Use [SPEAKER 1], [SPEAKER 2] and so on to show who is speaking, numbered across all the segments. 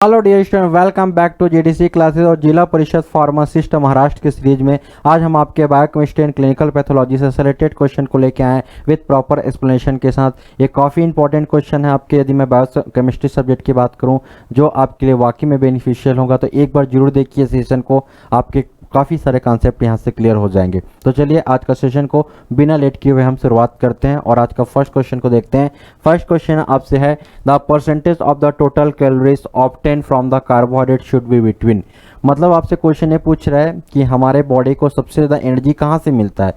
[SPEAKER 1] Hello dear student, welcome back to GDC classes और जिला परिषद pharmacist Maharashtra की सीरीज में आज हम आपके बायोकेमिस्ट्री एंड क्लिनिकल पैथोलॉजी से सिलेक्टेड क्वेश्चन को लेके आए विद प्रॉपर एक्सप्लेनेशन के साथ। ये काफ़ी इंपॉर्टेंट क्वेश्चन है आपके, यदि मैं बायोकेमिस्ट्री सब्जेक्ट की बात करूं जो आपके लिए वाकई में बेनिफिशियल होगा, तो एक बार जरूर देखिए सेशन को, आपके काफ़ी सारे कॉन्सेप्ट यहाँ से क्लियर हो जाएंगे। तो चलिए आज का सेशन को बिना लेट किए हुए हम शुरुआत करते हैं और आज का फर्स्ट क्वेश्चन को देखते हैं। फर्स्ट क्वेश्चन आपसे है the percentage of the total calories obtain from the carbohydrate should be between. मतलब आपसे क्वेश्चन ये पूछ रहा है कि हमारे बॉडी को सबसे ज़्यादा एनर्जी कहाँ से मिलता है,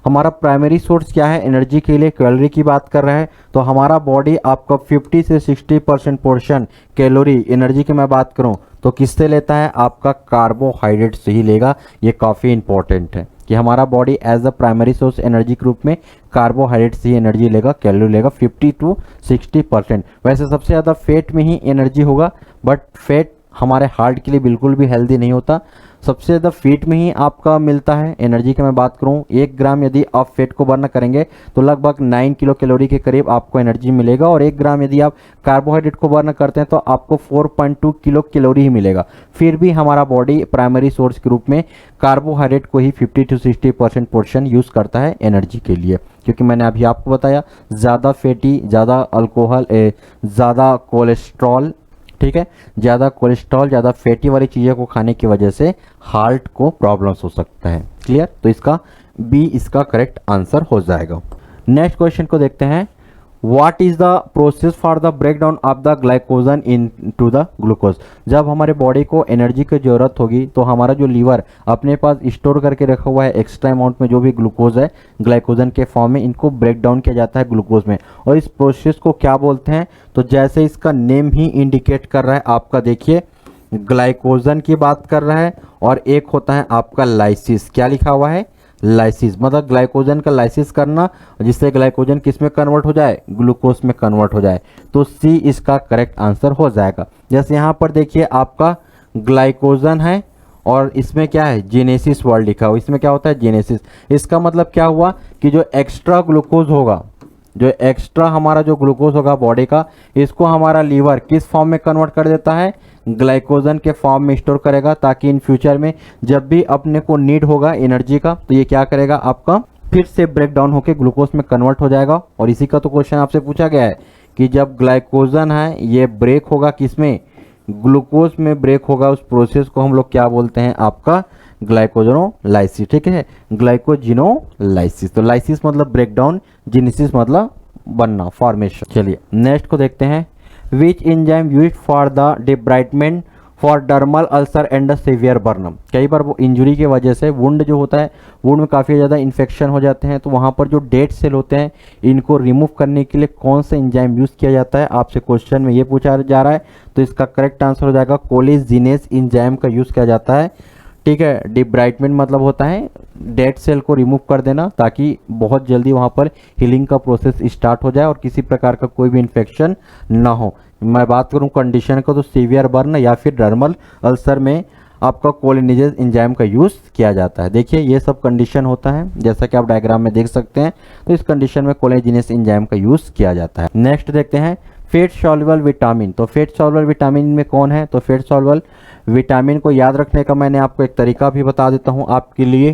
[SPEAKER 1] हमारा प्राइमरी सोर्स क्या है एनर्जी के लिए, कैलोरी की बात कर रहा है। तो हमारा बॉडी आपका 50 से 60% पोर्शन कैलोरी एनर्जी की मैं बात करूं तो किससे लेता है, आपका कार्बोहाइड्रेट से ही लेगा। ये काफ़ी इंपॉर्टेंट है कि हमारा body as a primary source energy के रूप में कार्बोहाइड्रेट से ही एनर्जी लेगा, कैलोरी लेगा 50 to 60%। वैसे सबसे ज़्यादा फैट में ही एनर्जी होगा, बट फैट हमारे हार्ट के लिए बिल्कुल भी हेल्दी नहीं होता। सबसे ज़्यादा फैट में ही आपका मिलता है एनर्जी की मैं बात करूं, 1 ग्राम यदि आप फैट को बर्न करेंगे तो लगभग 9 किलो कैलोरी के करीब आपको एनर्जी मिलेगा, और 1 ग्राम यदि आप कार्बोहाइड्रेट को बर्न करते हैं तो आपको 4.2 किलो कैलोरी ही मिलेगा। फिर भी हमारा बॉडी प्राइमरी सोर्स के रूप में कार्बोहाइड्रेट को ही 50 to 60% पोर्शन यूज़ करता है एनर्जी के लिए, क्योंकि मैंने अभी आपको बताया ज़्यादा फैटी, ज़्यादा अल्कोहल, ज़्यादा कोलेस्ट्रॉल, ठीक है, ज़्यादा कोलेस्ट्रॉल, ज़्यादा फैटी वाली चीज़ों को खाने की वजह से हार्ट को प्रॉब्लम्स हो सकता है। क्लियर? तो इसका बी इसका करेक्ट आंसर हो जाएगा। नेक्स्ट क्वेश्चन को देखते हैं। What is the process for the breakdown of the glycogen into the glucose. जब हमारे बॉडी को एनर्जी की जरूरत होगी तो हमारा जो लीवर अपने पास स्टोर करके रखा हुआ है एक्स्ट्रा अमाउंट में जो भी ग्लूकोज है ग्लाइकोजन के फॉर्म में, इनको ब्रेक डाउन किया जाता है ग्लूकोज में। और इस प्रोसेस को क्या बोलते हैं, तो जैसे इसका नेम ही इंडिकेट कर रहा है, आपका देखिए ग्लाइकोजन की बात कर रहा है, और एक होता है आपका लाइसिस। क्या लिखा हुआ है, लाइसिस, मतलब ग्लाइकोजन का लाइसिस करना जिससे ग्लाइकोजन किस में कन्वर्ट हो जाए, ग्लूकोज में कन्वर्ट हो जाए। तो सी इसका करेक्ट आंसर हो जाएगा। जैसे यहाँ पर देखिए आपका ग्लाइकोजन है और इसमें क्या है, जेनेसिस वर्ड लिखा हुआ, इसमें क्या होता है, जेनेसिस। इसका मतलब क्या हुआ कि जो एक्स्ट्रा ग्लूकोज होगा, जो एक्स्ट्रा हमारा जो ग्लूकोज होगा बॉडी का, इसको हमारा लीवर किस फॉर्म में कन्वर्ट कर देता है, ग्लाइकोजन के फॉर्म में स्टोर करेगा, ताकि इन फ्यूचर में जब भी अपने को नीड होगा एनर्जी का तो ये क्या करेगा, आपका फिर से ब्रेक डाउन होकर ग्लूकोज में कन्वर्ट हो जाएगा। और इसी का तो क्वेश्चन आपसे पूछा गया है कि जब ग्लाइकोजन है ये ब्रेक होगा किसमें, ग्लूकोज में ब्रेक होगा, उस प्रोसेस को हम लोग क्या बोलते हैं, आपका ग्लाइकोजेनोलाइसिस। ठीक है, ग्लाइकोजिनोलाइसिस। तो लाइसिस मतलब ब्रेक डाउन, जेनेसिस मतलब बनना, फॉर्मेशन। चलिए नेक्स्ट को देखते हैं। Which enzyme used for the debridement for dermal ulcer and severe burn. कई बार वो इंजुरी की वजह से वुंड जो होता है, वुंड में काफ़ी ज़्यादा इन्फेक्शन हो जाते हैं, तो वहाँ पर जो डेड सेल होते हैं इनको रिमूव करने के लिए कौन सा एंजाइम यूज़ किया जाता है, आपसे क्वेश्चन में ये पूछा जा रहा है। तो इसका करेक्ट आंसर हो जाएगा कोलिजिनेस एंजाइम का यूज़ किया जाता है। ठीक है, डिब्राइटमेंट मतलब होता है डेड सेल को रिमूव कर देना, ताकि बहुत जल्दी वहाँ पर हीलिंग का प्रोसेस स्टार्ट हो जाए और किसी प्रकार का कोई भी इन्फेक्शन ना हो। मैं बात करूँ कंडीशन का तो सीवियर बर्न या फिर डर्मल अल्सर में आपका कोलिनेजेस एंजाइम का यूज़ किया जाता है। देखिए ये सब कंडीशन होता है, जैसा कि आप डायग्राम में देख सकते हैं। तो इस कंडीशन में कोलिनेजेस एंजाइम का यूज़ किया जाता है। नेक्स्ट देखते हैं फैट सॉल्युबल विटामिन। तो फैट सॉल्युबल विटामिन में कौन है, तो फैट सॉल्युबल विटामिन को याद रखने का मैंने आपको एक तरीका भी बता देता हूँ आपके लिए।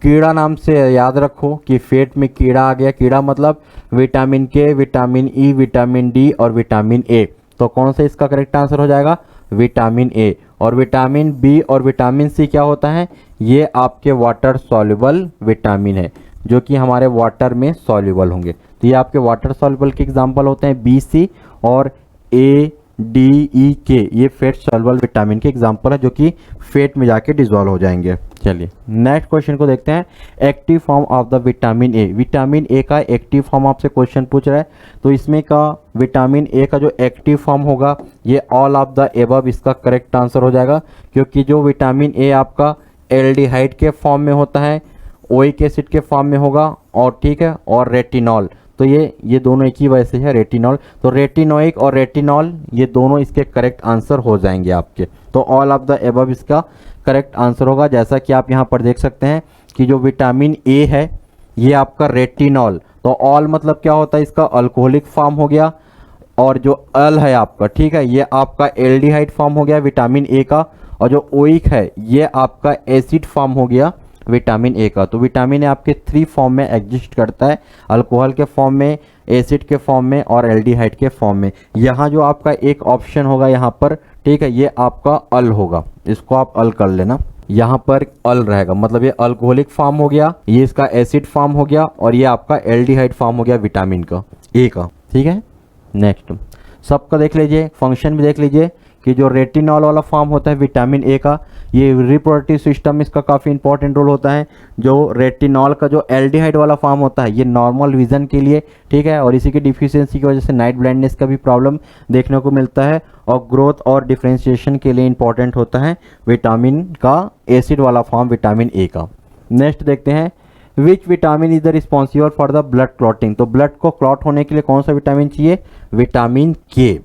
[SPEAKER 1] कीड़ा नाम से याद रखो कि फैट में कीड़ा आ गया, कीड़ा मतलब विटामिन के, विटामिन ई, विटामिन डी और विटामिन ए। तो कौन सा इसका करेक्ट आंसर हो जाएगा, विटामिन ए। और विटामिन बी और विटामिन सी क्या होता है, ये आपके वाटर सॉल्युबल विटामिन है, जो कि हमारे वाटर में सॉल्युबल होंगे। तो ये आपके वाटर सॉल्युबल के एग्जांपल होते हैं बी, सी और ए, डी, ई, के। ये फैट सॉल्युबल विटामिन के एग्जांपल है जो कि फैट में जाके डिसॉल्व हो जाएंगे। चलिए नेक्स्ट क्वेश्चन को देखते हैं। Active form of the vitamin A. Vitamin A का एक्टिव फॉर्म आपसे क्वेश्चन पूछ रहा है, तो इसमें का विटामिन ए का जो एक्टिव फॉर्म होगा ये ऑल ऑफ द एबव इसका करेक्ट आंसर हो जाएगा, क्योंकि जो विटामिन ए आपका एल्डिहाइड के फॉर्म में होता है, ओइक एसिड के फॉर्म में होगा, और ठीक है, और रेटिनॉल। तो ये दोनों एक ही वजह से है, रेटिनॉल। तो रेटिनोइक और रेटिनॉल ये दोनों इसके करेक्ट आंसर हो जाएंगे आपके। तो ऑल ऑफ द एबव इसका करेक्ट आंसर होगा। जैसा कि आप यहाँ पर देख सकते हैं कि जो विटामिन ए है ये आपका रेटिनॉल, तो ऑल मतलब क्या होता है, इसका अल्कोहलिक फॉर्म हो गया, और जो अल है आपका, ठीक है, ये आपका एल्डिहाइड फॉर्म हो गया विटामिन ए का, और जो ओइक है ये आपका एसिड फॉर्म हो गया विटामिन ए का। तो विटामिन ए आपके 3 फॉर्म में एग्जिस्ट करता है, अल्कोहल के फॉर्म में, एसिड के फॉर्म में और एल्डिहाइड के फॉर्म में। यहाँ जो आपका एक ऑप्शन होगा यहाँ पर, ठीक है, ये आपका अल होगा, इसको आप अल कर लेना, यहाँ पर अल रहेगा, मतलब ये अल्कोहलिक फॉर्म हो गया, ये इसका एसिड फॉर्म हो गया, और ये आपका एल्डिहाइड फॉर्म हो गया विटामिन का ए का, ठीक है। नेक्स्ट सबका देख लीजिए, फंक्शन भी देख लीजिए कि जो रेटिनॉल वाला फॉर्म होता है विटामिन ए का, ये रिप्रोडक्टिव सिस्टम में इसका काफ़ी इंपॉर्टेंट रोल होता है। जो रेटिनॉल का जो एल्डिहाइड वाला फॉर्म होता है ये नॉर्मल विजन के लिए, ठीक है, और इसी की डिफिशियंसी की वजह से नाइट ब्लाइंडनेस का भी प्रॉब्लम देखने को मिलता है, और ग्रोथ और डिफ्रेंशिएशन के लिए इंपॉर्टेंट होता है विटामिन का एसिड वाला फॉर्म विटामिन ए का। नेक्स्ट देखते हैं, which vitamin is the responsible for the blood clotting. तो ब्लड को क्लॉट होने के लिए कौन सा विटामिन चाहिए, विटामिन के।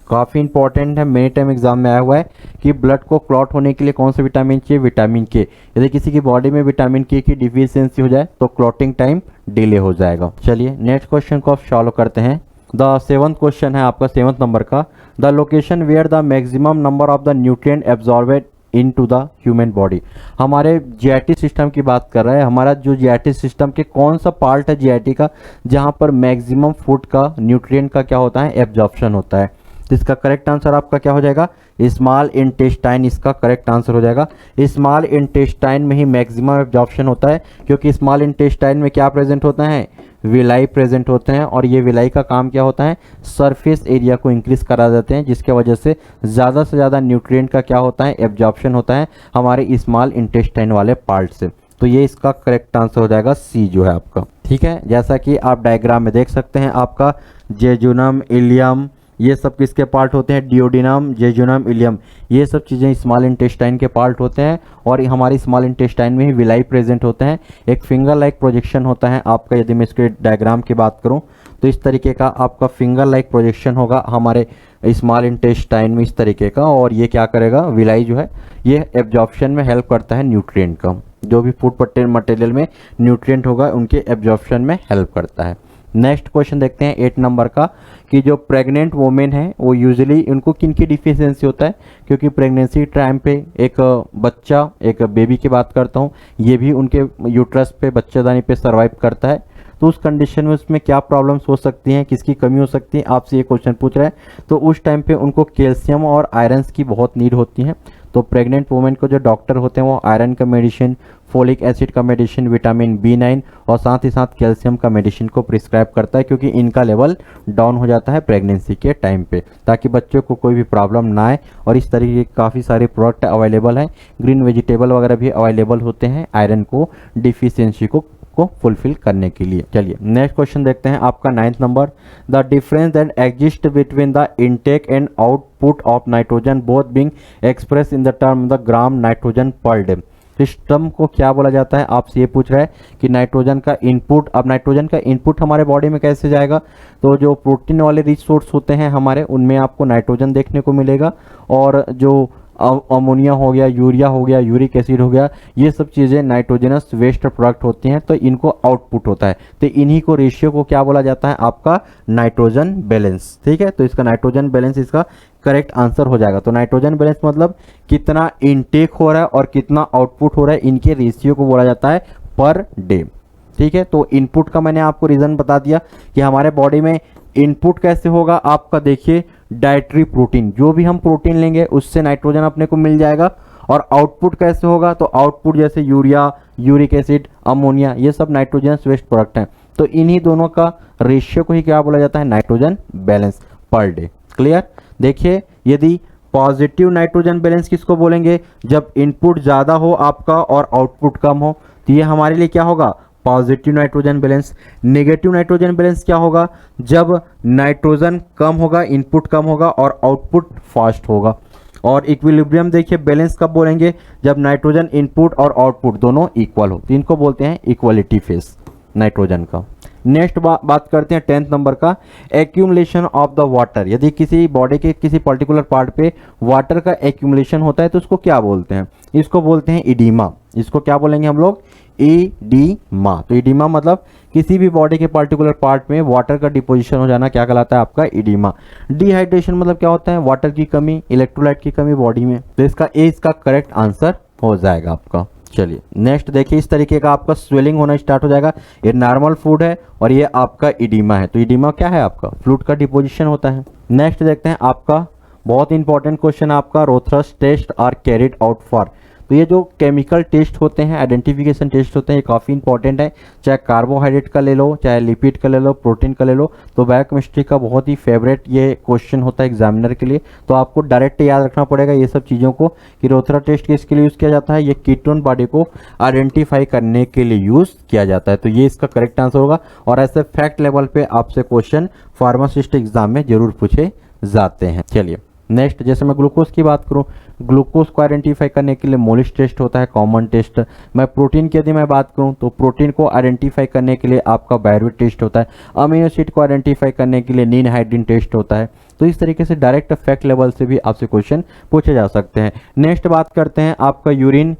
[SPEAKER 1] काफ़ी इंपॉर्टेंट है, मेनी टाइम एग्जाम में आया हुआ है कि ब्लड को क्लॉट होने के लिए कौन सा विटामिन चाहिए, विटामिन के। यदि किसी की बॉडी में विटामिन के की डिफिशियंसी हो जाए तो क्लॉटिंग टाइम डिले हो जाएगा। चलिए नेक्स्ट क्वेश्चन को आप सॉल्व करते हैं। द 7th क्वेश्चन है आपका 7th नंबर का, the location where the maximum number of the nutrient absorbed into the human body. हमारे जीआईटी सिस्टम की बात कर रहा है, हमारा जो जीआईटी सिस्टम के कौन सा पार्ट है जीआईटी का जहाँ पर मैक्सिमम फूड का न्यूट्रिएंट का क्या होता है, एब्जॉर्प्शन होता है। तो इसका करेक्ट आंसर आपका क्या हो जाएगा, स्मॉल इंटेस्टाइन इसका करेक्ट आंसर हो जाएगा। स्मॉल इंटेस्टाइन में ही मैक्सिमम एब्जॉर्प्शन होता है, क्योंकि स्मॉल इंटेस्टाइन में क्या प्रेजेंट होता है, विलाई प्रेजेंट होते हैं, और ये विलाई का काम क्या होता है, सरफेस एरिया को इंक्रीज करा देते हैं, जिसके वजह से ज़्यादा न्यूट्रिएंट का क्या होता है, एब्जॉर्प्शन होता है हमारे स्मॉल इंटेस्टाइन वाले पार्ट से। तो ये इसका करेक्ट आंसर हो जाएगा सी जो है आपका, ठीक है। जैसा कि आप डायग्राम में देख सकते हैं, आपका जेजुनम, इलियम, ये सब किसके पार्ट होते हैं, डिओडिनम, जेजुनम, इलियम, ये सब चीज़ें स्मॉल इंटेस्टाइन के पार्ट होते हैं, और हमारी स्मॉल इंटेस्टाइन में ही विलाई प्रेजेंट होते हैं। एक फिंगर लाइक प्रोजेक्शन होता है आपका, यदि मैं इसके डायग्राम की बात करूं तो इस तरीके का आपका फिंगर लाइक प्रोजेक्शन होगा हमारे स्मॉल इंटेस्टाइन में इस तरीके का, और ये क्या करेगा, विलाई जो है ये एब्जॉर्प्शन में हेल्प करता है न्यूट्रिएंट का, जो भी फूड मटेरियल में न्यूट्रिएंट होगा उनके एब्जॉर्प्शन में हेल्प करता है। नेक्स्ट क्वेश्चन देखते हैं 8 नंबर का, कि जो प्रेग्नेंट वोमेन है वो यूजुअली उनको किन की डिफिशियंसी होता है, क्योंकि प्रेगनेंसी टाइम पे एक बच्चा, एक बेबी की बात करता हूँ, ये भी उनके यूट्रस पे, बच्चेदानी पे सर्वाइव करता है। तो उस कंडीशन में उसमें क्या प्रॉब्लम्स हो सकती हैं, किसकी कमी हो सकती है, आपसे ये क्वेश्चन पूछ रहा है। तो उस टाइम पे उनको कैल्शियम और आयरन्स की बहुत नीड होती है। तो प्रेग्नेंट वुमेन को जो डॉक्टर होते हैं वो आयरन का मेडिसिन, फोलिक एसिड का मेडिसिन, विटामिन B9 और साथ ही साथ कैल्शियम का मेडिसिन को प्रिस्क्राइब करता है, क्योंकि इनका लेवल डाउन हो जाता है प्रेगनेंसी के टाइम पे, ताकि बच्चों को कोई भी प्रॉब्लम ना आए। और इस तरीके के काफ़ी सारे प्रोडक्ट अवेलेबल हैं, ग्रीन वेजिटेबल वगैरह भी अवेलेबल होते हैं आयरन को डिफिशियंसी को फुलफिल करने के लिए। चलिए नेक्स्ट क्वेश्चन देखते हैं आपका 9th number, the difference that exist between the intake and output of nitrogen both being express in the term the gram nitrogen per day. System को क्या बोला जाता है, आपसे ये पूछ रहा है कि नाइट्रोजन का इनपुट, अब नाइट्रोजन का इनपुट हमारे बॉडी में कैसे जाएगा, तो जो प्रोटीन वाले रिच सोर्स होते हैं हमारे, उनमें आपको नाइट्रोजन देखने को मिलेगा, और जो अमोनिया हो गया, यूरिया हो गया, यूरिक एसिड हो गया, ये सब चीज़ें नाइट्रोजनस वेस्ट प्रोडक्ट होती हैं, तो इनको आउटपुट होता है। तो इन्हीं को रेशियो को क्या बोला जाता है, आपका नाइट्रोजन बैलेंस, ठीक है। तो इसका नाइट्रोजन बैलेंस इसका करेक्ट आंसर हो जाएगा। तो नाइट्रोजन बैलेंस मतलब कितना इनटेक हो रहा है और कितना आउटपुट हो रहा है, इनके रेशियो को बोला जाता है पर डे, ठीक है। तो इनपुट का मैंने आपको रीज़न बता दिया कि हमारे बॉडी में इनपुट कैसे होगा, आपका देखिए डाइटरी प्रोटीन, जो भी हम प्रोटीन लेंगे उससे नाइट्रोजन अपने को मिल जाएगा। और आउटपुट कैसे होगा, तो आउटपुट जैसे यूरिया, यूरिक एसिड, अमोनिया, ये सब नाइट्रोजन वेस्ट प्रोडक्ट हैं। तो इन्हीं दोनों का रेशियो को ही क्या बोला जाता है, nitrogen balance per day. Clear. देखिए यदि पॉजिटिव नाइट्रोजन बैलेंस किसको बोलेंगे, जब इनपुट ज़्यादा हो आपका और आउटपुट कम हो, तो ये हमारे लिए क्या होगा, positive nitrogen balance. Negative nitrogen balance क्या होगा, जब नाइट्रोजन कम होगा, इनपुट कम होगा और आउटपुट फास्ट होगा। और इक्विलिब्रियम देखिए बैलेंस कब बोलेंगे, जब नाइट्रोजन इनपुट और आउटपुट दोनों इक्वल हो, तो इनको बोलते हैं इक्वलिटी फेज नाइट्रोजन का। नेक्स्ट बात करते हैं 10th नंबर का, एक्यूमुलेशन ऑफ द वाटर। यदि किसी बॉडी के किसी पर्टिकुलर पार्ट पे वाटर का एक्यूमुलेशन होता है तो उसको क्या बोलते हैं, इसको बोलते हैं इडीमा। इसको क्या बोलेंगे हम लोग, ईडीमा। तो ईडीमा मतलब किसी भी बॉडी के पर्टिकुलर पार्ट में वाटर का डिपोजिशन हो जाना क्या कहलाता है आपका ईडीमा। डिहाइड्रेशन मतलब क्या होता है, वाटर की कमी, इलेक्ट्रोलाइट की कमी बॉडी में। तो इसका ए इसका करेक्ट आंसर हो जाएगा आपका। चलिए नेक्स्ट देखिए, इस तरीके का आपका स्वेलिंग होना स्टार्ट हो जाएगा। ये नॉर्मल फूड है और ये आपका ईडीमा है। तो ईडीमा क्या है आपका, फ्लूइड का डिपोजिशन होता है। नेक्स्ट देखते हैं आपका बहुत इंपॉर्टेंट क्वेश्चन आपका, Rothera's test are carried out for. तो ये जो केमिकल टेस्ट होते हैं, आइडेंटिफिकेशन टेस्ट होते हैं, ये काफ़ी इंपॉर्टेंट है। चाहे कार्बोहाइड्रेट का ले लो, चाहे लिपिड का ले लो, प्रोटीन का ले लो। तो बायोकेमिस्ट्री का बहुत ही फेवरेट ये क्वेश्चन होता है एग्जामिनर के लिए। तो आपको डायरेक्ट याद रखना पड़ेगा ये सब चीज़ों को कि रोथरा टेस्ट किसके लिए यूज़ किया जाता है, ये कीटोन बॉडी को आइडेंटिफाई करने के लिए यूज़ किया जाता है। तो ये इसका करेक्ट आंसर होगा। और ऐसे फैक्ट लेवल पे आपसे क्वेश्चन फार्मासिस्ट एग्जाम में जरूर पूछे जाते हैं। चलिए नेक्स्ट, जैसे मैं ग्लूकोज की बात करूं, ग्लूकोज को आइडेंटिफाई करने के लिए मोलिस टेस्ट होता है, कॉमन टेस्ट। मैं प्रोटीन की यदि मैं बात करूं तो प्रोटीन को आइडेंटिफाई करने के लिए आपका बायरवेट टेस्ट होता है। अमीनो एसिड को आइडेंटिफाई करने के लिए नीन हाइड्रीन टेस्ट होता है। तो इस तरीके से डायरेक्ट फैक्ट लेवल से भी आपसे क्वेश्चन पूछे जा सकते हैं। नेक्स्ट बात करते हैं आपका यूरिन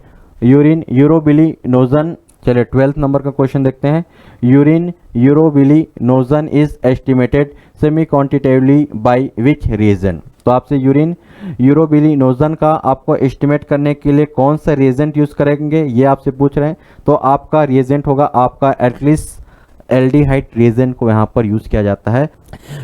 [SPEAKER 1] यूरोबिलिनोजन। चलिए 12th नंबर का क्वेश्चन देखते हैं। Urine urobilinogen is estimated semi quantitatively by which region. तो आपसे यूरिन यूरोबिलिनोजन का आपको एस्टिमेट करने के लिए कौन सा रिएजेंट यूज करेंगे ये आपसे पूछ रहे हैं। तो आपका रिएजेंट होगा आपका एटलीस्ट एल्डिहाइड रिएजेंट को यहाँ पर यूज किया जाता है।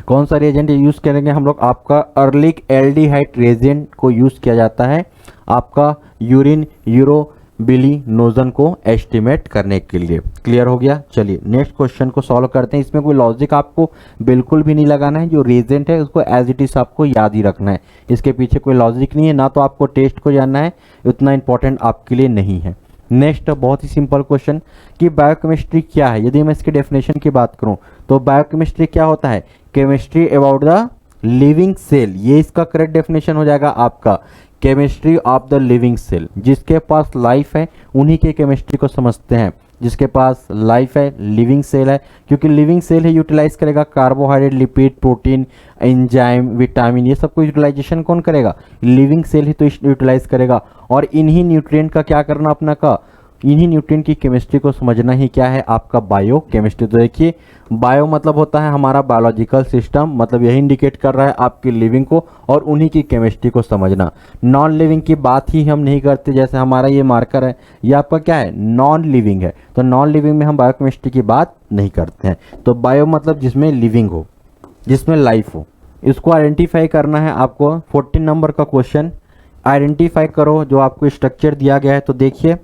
[SPEAKER 1] कौन सा रिएजेंट यूज करेंगे हम लोग, आपका अर्लिक एल्डिहाइड रिएजेंट को यूज किया जाता है आपका यूरिन यूरोबिलिनोजन को एस्टिमेट करने के लिए। क्लियर हो गया। चलिए नेक्स्ट क्वेश्चन को सॉल्व करते हैं। इसमें कोई लॉजिक आपको बिल्कुल भी नहीं लगाना है, जो रिएजेंट है उसको एज इट इज आपको याद ही रखना है। इसके पीछे कोई लॉजिक नहीं है, ना तो आपको टेस्ट को जानना है, उतना इंपॉर्टेंट आपके लिए नहीं है। नेक्स्ट बहुत ही सिंपल क्वेश्चन कि बायोकेमिस्ट्री क्या है। यदि मैं इसकी डेफिनेशन की बात करूं तो बायोकेमिस्ट्री क्या होता है, chemistry about the living cell. ये इसका करेक्ट डेफिनेशन हो जाएगा आपका, chemistry of the living cell. जिसके पास लाइफ है उन्हीं के केमिस्ट्री को समझते हैं। जिसके पास लाइफ है, लिविंग सेल है, क्योंकि लिविंग सेल ही यूटिलाइज करेगा carbohydrate, lipid, protein, enzyme, vitamin, ये सब को यूटिलाइजेशन कौन करेगा, लिविंग सेल ही तो यूटिलाइज करेगा। और इन्हीं न्यूट्रिएंट का क्या करना अपना का, इन्हीं न्यूट्रिएंट की केमिस्ट्री को समझना ही क्या है आपका बायो केमिस्ट्री। तो देखिए बायो मतलब होता है हमारा बायोलॉजिकल सिस्टम, मतलब यही इंडिकेट कर रहा है आपकी लिविंग को, और उन्हीं की केमिस्ट्री को समझना। नॉन लिविंग की बात ही हम नहीं करते, जैसे हमारा ये मार्कर है ये आपका क्या है, नॉन लिविंग है। तो नॉन लिविंग में हम बायो केमिस्ट्री की बात नहीं करते हैं। तो बायो मतलब जिसमें लिविंग हो, जिसमें लाइफ हो, इसको आइडेंटिफाई करना है आपको। 14 नंबर का क्वेश्चन, आइडेंटिफाई करो जो आपको स्ट्रक्चर दिया गया है। तो देखिए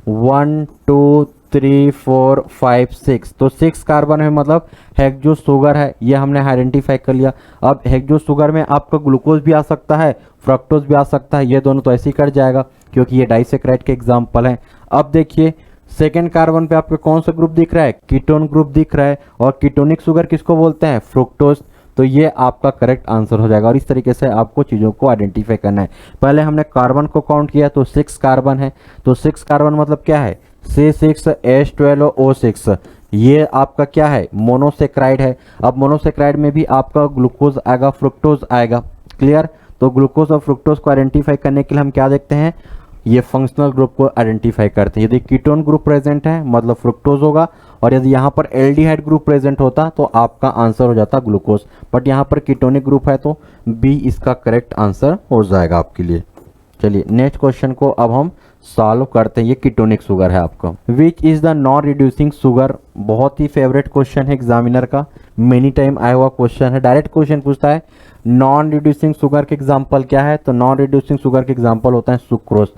[SPEAKER 1] 1 2 3 4 5 6, तो 6 कार्बन है, मतलब हेक्सो शुगर है, ये हमने आइडेंटिफाई कर लिया। अब हेक्सो शुगर में आपका ग्लूकोज भी आ सकता है, फ्रक्टोज भी आ सकता है, ये दोनों तो ऐसे ही कट जाएगा क्योंकि ये डाइसेक्राइड के एग्जाम्पल हैं। अब देखिए सेकेंड कार्बन पे आपको कौन सा ग्रुप दिख रहा है, कीटोन ग्रुप दिख रहा है, और कीटोनिक शुगर किसको बोलते हैं, फ्रुक्टोज। तो ये आपका करेक्ट आंसर हो जाएगा। और इस तरीके से आपको चीज़ों को आइडेंटिफाई करना है। पहले हमने कार्बन को काउंट किया तो 6 कार्बन है। तो 6 कार्बन मतलब क्या है, C6H12O6, ये आपका क्या है, मोनोसेक्राइड है। अब मोनोसेक्राइड में भी आपका ग्लूकोज आएगा, फ्रुक्टोज आएगा। क्लियर। तो ग्लूकोज और फ्रुक्टोज को आइडेंटिफाई करने के लिए हम क्या देखते हैं, ये फंक्शनल ग्रुप को आइडेंटिफाई करते हैं। यदि कीटोन ग्रुप प्रेजेंट है मतलब फ्रुक्टोज होगा, और यदि यहाँ पर एल्डिहाइड ग्रुप प्रेजेंट होता तो आपका आंसर हो जाता ग्लूकोज। बट यहाँ पर कीटोनिक ग्रुप है तो बी इसका करेक्ट आंसर हो जाएगा आपके लिए। चलिए नेक्स्ट क्वेश्चन को अब हम सॉल्व करते हैं। ये कीटोनिक शुगर है आपका। Which is the non reducing sugar, बहुत ही फेवरेट क्वेश्चन है एग्जामिनर का, मेनी टाइम आया हुआ क्वेश्चन है। डायरेक्ट क्वेश्चन पूछता है नॉन रिड्यूसिंग शुगर के एग्जाम्पल क्या है। तो नॉन रिड्यूसिंग शुगर के एग्जाम्पल होता है सुक्रोज,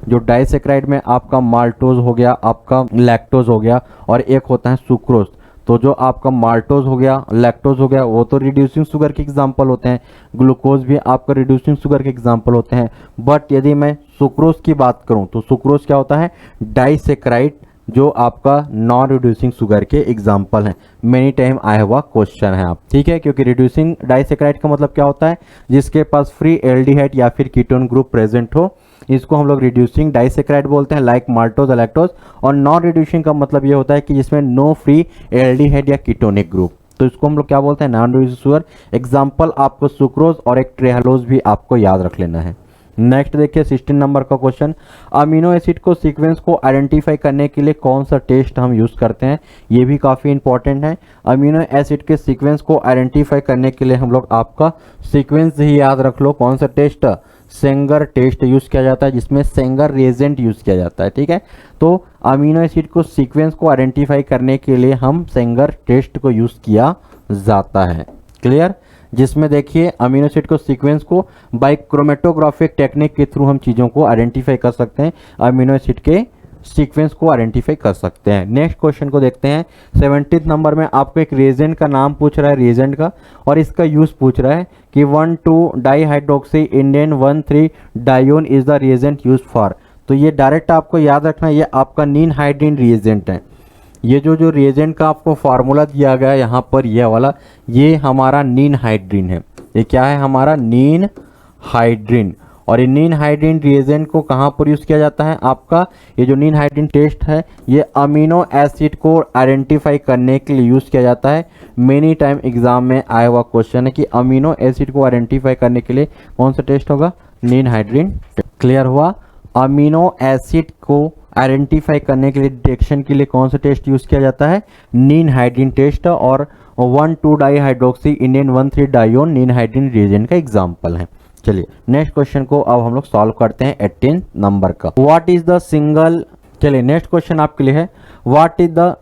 [SPEAKER 1] जो डाइसेक्राइड में आपका माल्टोज हो गया, आपका लैक्टोज हो गया, और एक होता है सुक्रोज। तो जो आपका माल्टोज हो गया, लैक्टोज हो गया, वो तो रिड्यूसिंग शुगर के एग्जाम्पल होते हैं। ग्लूकोज भी आपका रिड्यूसिंग शुगर के एग्जाम्पल होते हैं। बट यदि मैं सुक्रोज की बात करूं तो सुक्रोज क्या होता है, डाइसेक्राइड, जो आपका नॉन रिड्यूसिंग शुगर के एग्जाम्पल हैं। मेनी टाइम आया हुआ क्वेश्चन है आप, ठीक है। क्योंकि रिड्यूसिंग डाइसेक्राइड का मतलब क्या होता है, जिसके पास फ्री एल्डिहाइड या फिर कीटोन ग्रुप प्रेजेंट हो, इसको हम लोग रिड्यूसिंग डाइसेक्राइड बोलते हैं, लाइक माल्टोज और लैक्टोज। और नॉन रिड्यूसिंग का मतलब ये होता है कि जिसमें नो फ्री एल्डिहाइड या कीटोनिक ग्रुप, तो इसको हम लोग क्या बोलते हैं, नॉन रिड्यूसिंग शुगर। एग्जाम्पल आपको सुक्रोज और एक ट्रेहलोज भी आपको याद रख लेना है। नेक्स्ट देखिए 16 नंबर का क्वेश्चन, अमीनो एसिड को सीक्वेंस को आइडेंटिफाई करने के लिए कौन सा टेस्ट हम यूज़ करते हैं, ये भी काफ़ी इंपॉर्टेंट है। अमीनो एसिड के सीक्वेंस को आइडेंटिफाई करने के लिए हम लोग आपका सीक्वेंस ही याद रख लो, कौन सा टेस्ट, सेंगर टेस्ट यूज़ किया जाता है, जिसमें सेंगर रिएजेंट यूज़ किया जाता है। ठीक है, तो अमीनो एसिड को सीक्वेंस को आइडेंटिफाई करने के लिए हम सेंगर टेस्ट को यूज़ किया जाता है। क्लियर, जिसमें देखिए अमीनो एसिड को सीक्वेंस को बाय क्रोमेटोग्राफिक टेक्निक के थ्रू हम चीज़ों को आइडेंटिफाई कर सकते हैं, अमीनो एसिड के सीक्वेंस को आइडेंटिफाई कर सकते हैं। नेक्स्ट क्वेश्चन को देखते हैं। 17 नंबर में आपको एक रिएजेंट का नाम पूछ रहा है, रिएजेंट का, और इसका यूज पूछ रहा है कि 1,2 dihydroxy indene 1,3 dione is the reagent use for. तो ये डायरेक्ट आपको याद रखना, ये आपका नीन हाइड्रीन रिएजेंट है। ये जो रिएजेंट का आपको फार्मूला दिया गया है यहाँ पर, ये वाला, ये हमारा नीन हाइड्रीन है। ये क्या है, हमारा नीन हाइड्रीन। और ये नीन हाइड्रीन रिएजेंट को कहाँ पर यूज़ किया जाता है, आपका ये जो नीन हाइड्रीन टेस्ट है ये अमीनो एसिड को आइडेंटिफाई करने के लिए यूज़ किया जाता है। मेनी टाइम एग्जाम में आया हुआ क्वेश्चन है कि अमीनो एसिड को आइडेंटिफाई करने के लिए कौन सा टेस्ट होगा, नीन हाइड्रीन। क्लियर हुआ, अमीनो एसिड को आइडेंटिफाई करने के लिए डिटेक्शन के लिए कौन सा टेस्ट यूज़ किया जाता है, नीन हाइड्रीन टेस्ट। और 1,2 डाईहाइड्रोक्सी इंडेन 1,3 डायोन नीन हाइड्रीन रिएजेंट का एग्जाम्पल है। चलिए नेक्स्ट क्वेश्चन को अब हम लोग सॉल्व करते हैं 18 नंबर का। व्हाट इज द सिंगल, चलिए नेक्स्ट क्वेश्चन आपके लिए है, what is the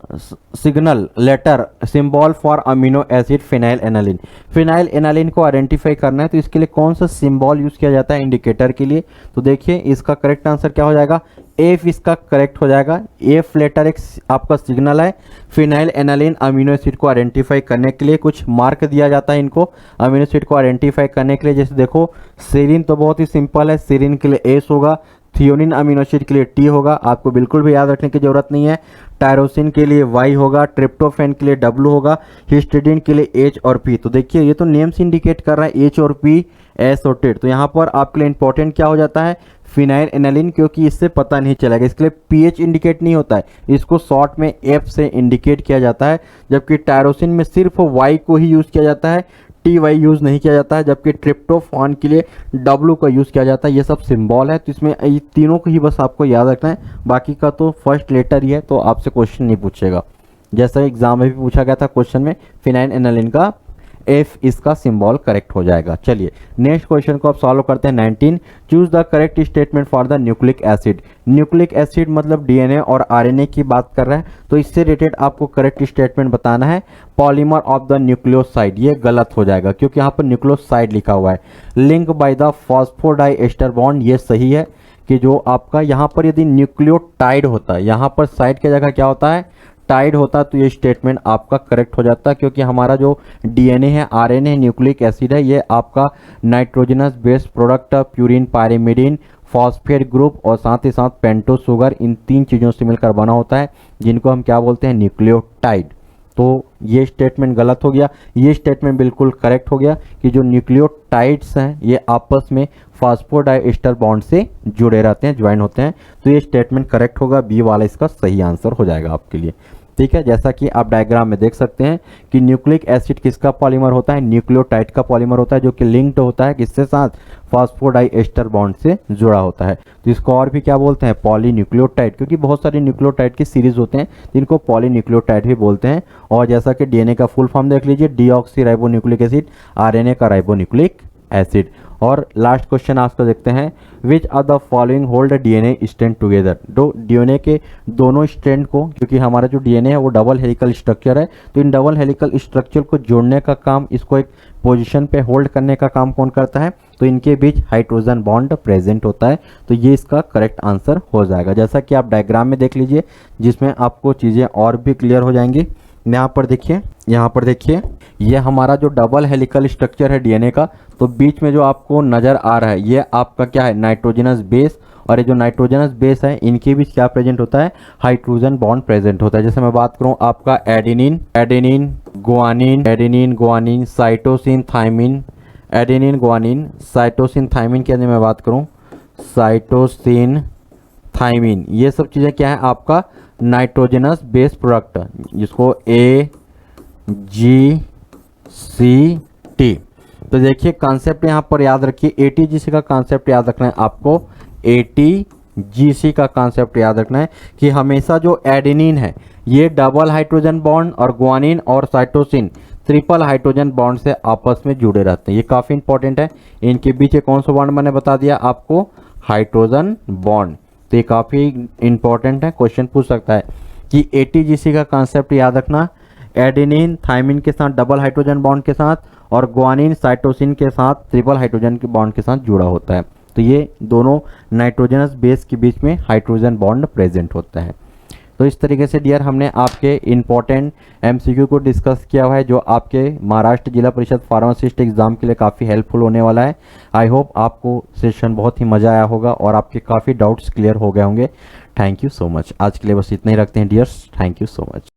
[SPEAKER 1] signal letter symbol for amino acid phenylalanine. Phenylalanine को आइडेंटिफाई करना है तो इसके लिए कौन सा सिंबल यूज किया जाता है इंडिकेटर के लिए। तो देखिए इसका करेक्ट आंसर क्या हो जाएगा, एफ इसका करेक्ट हो जाएगा। एफ लेटर एक आपका सिग्नल है। फिनाइल एनालिन अमीनो एसिड को आइडेंटिफाई करने के लिए कुछ मार्क दिया जाता है इनको अमीनो एसिड को आइडेंटिफाई करने के लिए। जैसे देखो सीरीन तो बहुत ही सिंपल है, सीरीन के लिए एस होगा, थियोनिन अमीनो एसिड के लिए टी होगा, आपको बिल्कुल भी याद रखने की जरूरत नहीं है। टायरोसिन के लिए वाई होगा, ट्रिप्टोफैन के लिए डब्ल्यू होगा, हिस्टिडीन के लिए एच और पी। तो देखिए ये तो नेम्स इंडिकेट कर रहा है एच और पी, एस और टेट। तो यहाँ पर आपके लिए इंपॉर्टेंट क्या हो जाता है, फिनाइल एनालिन, क्योंकि इससे पता नहीं चलेगा, इसके लिए पीएच इंडिकेट नहीं होता है, इसको शॉर्ट में एफ से इंडिकेट किया जाता है। जबकि टायरोसिन में सिर्फ वाई को ही यूज़ किया जाता है, टी वाई यूज़ नहीं किया जाता है। जबकि ट्रिप्टोफान के लिए डब्ल्यू का यूज़ किया जाता है। ये सब सिंबल है, तो इसमें ये तीनों को ही बस आपको याद रखना है, बाकी का तो फर्स्ट लेटर ही है, तो आपसे क्वेश्चन नहीं पूछेगा। जैसा एग्जाम में भी पूछा गया था क्वेश्चन में, फिनाइल एनालिन का एफ इसका सिंबल करेक्ट हो जाएगा। चलिए नेक्स्ट क्वेश्चन को आप सॉल्व करते हैं। 19, choose the correct statement for the nucleic acid. Nucleic acid मतलब डीएनए और आरएनए की बात कर रहा है, तो इससे रिलेटेड आपको करेक्ट स्टेटमेंट बताना है। पॉलीमर ऑफ द न्यूक्लियोसाइड, ये गलत हो जाएगा क्योंकि यहाँ पर न्यूक्लियोसाइड लिखा हुआ है। Link by the phosphodiester bond, ये सही है कि जो आपका यहाँ पर यदि न्यूक्लियोटाइड होता है, यहाँ पर साइड की जगह क्या होता है, टाइड होता, तो ये स्टेटमेंट आपका करेक्ट हो जाता है। क्योंकि हमारा जो डीएनए है, आरएनए है, न्यूक्लिक एसिड है, ये आपका nitrogenous based product purine pyrimidine phosphate group और साथ ही साथ पेंटोस शुगर, इन तीन चीज़ों से मिलकर बना होता है, जिनको हम क्या बोलते हैं, न्यूक्लियोटाइड। तो ये स्टेटमेंट गलत हो गया, ये स्टेटमेंट बिल्कुल करेक्ट हो गया कि जो न्यूक्लियोटाइड्स हैं ये आपस में फॉस्फोडाइएस्टर बॉन्ड से जुड़े रहते हैं, ज्वाइन होते हैं। तो ये स्टेटमेंट करेक्ट होगा, बी वाला इसका सही आंसर हो जाएगा आपके लिए। ठीक है, जैसा कि आप डायग्राम में देख सकते हैं कि न्यूक्लिक एसिड किसका पॉलीमर होता है, न्यूक्लियोटाइड का पॉलीमर होता है, जो कि लिंक्ड होता है किससे साथ, फॉस्फोडाइएस्टर बॉन्ड से जुड़ा होता है। तो इसको और भी क्या बोलते हैं, पॉलीन्यूक्लियोटाइड, क्योंकि बहुत सारे न्यूक्लियोटाइड की सीरीज होते हैं जिनको पॉलीन्यूक्लियोटाइड भी बोलते हैं। और जैसा कि डीएनए का फुल फॉर्म देख लीजिए, डीऑक्सी राइबोन्यूक्लिक एसिड, आरएनए का राइबोन्यूक्लिक एसिड। और लास्ट क्वेश्चन आपको देखते हैं, which are the following hold DNA strand together. दो डीएनए के दोनों स्ट्रैंड को, क्योंकि हमारा जो डीएनए है वो डबल हेलिकल स्ट्रक्चर है, तो इन डबल हेलिकल स्ट्रक्चर को जोड़ने का काम, इसको एक पोजीशन पे होल्ड करने का काम कौन करता है, तो इनके बीच हाइड्रोजन बॉन्ड प्रेजेंट होता है। तो ये इसका करेक्ट आंसर हो जाएगा, जैसा कि आप डायग्राम में देख लीजिए, जिसमें आपको चीज़ें और भी क्लियर हो जाएंगी। यहाँ पर देखिए, यहाँ पर देखिए, ये हमारा जो डबल हेलिकल स्ट्रक्चर है डीएनए का, तो बीच में जो आपको नज़र आ रहा है ये आपका क्या है, नाइट्रोजनस बेस। और ये जो नाइट्रोजनस बेस है इनके बीच क्या प्रेजेंट होता है, हाइड्रोजन बॉन्ड प्रेजेंट होता है। जैसे मैं बात करूँ आपका adenine, adenine guanine, adenine guanine, cytosine thymine, adenine guanine, cytosine thymine के अंदर मैं बात करूँ साइटोसिन थाइमिन, ये सब चीज़ें क्या है, आपका नाइट्रोजनस बेस प्रोडक्ट, जिसको AGCT। तो देखिए कॉन्सेप्ट यहाँ पर याद रखिए, एटीजीसी का कॉन्सेप्ट याद रखना है आपको। एटीजीसी का कॉन्सेप्ट याद रखना है कि हमेशा जो एडेनिन है ये डबल हाइड्रोजन बॉन्ड और ग्वानिन और साइटोसिन ट्रिपल हाइड्रोजन बॉन्ड से आपस में जुड़े रहते हैं। ये काफ़ी इंपॉर्टेंट है। इनके बीच कौन सा बॉन्ड मैंने बता दिया आपको, हाइड्रोजन बॉन्ड। तो ये काफ़ी इंपॉर्टेंट है, क्वेश्चन पूछ सकता है कि एटीजीसी का कॉन्सेप्ट याद रखना, एडेनिन थाइमिन के साथ डबल हाइड्रोजन बॉन्ड के साथ और ग्वानिन साइटोसिन के साथ ट्रिपल हाइड्रोजन के बॉन्ड के साथ जुड़ा होता है। तो ये दोनों नाइट्रोजनस बेस के बीच में हाइड्रोजन बॉन्ड प्रेजेंट होता है। तो इस तरीके से डियर हमने आपके इम्पोर्टेंट एमसीक्यू को डिस्कस किया हुआ है जो आपके महाराष्ट्र जिला परिषद फार्मासिस्ट एग्जाम के लिए काफ़ी हेल्पफुल होने वाला है। आई होप आपको सेशन बहुत ही मज़ा आया होगा और आपके काफ़ी डाउट्स क्लियर हो गए होंगे। Thank you so much. आज के लिए बस इतना ही रखते हैं dears. Thank you so much.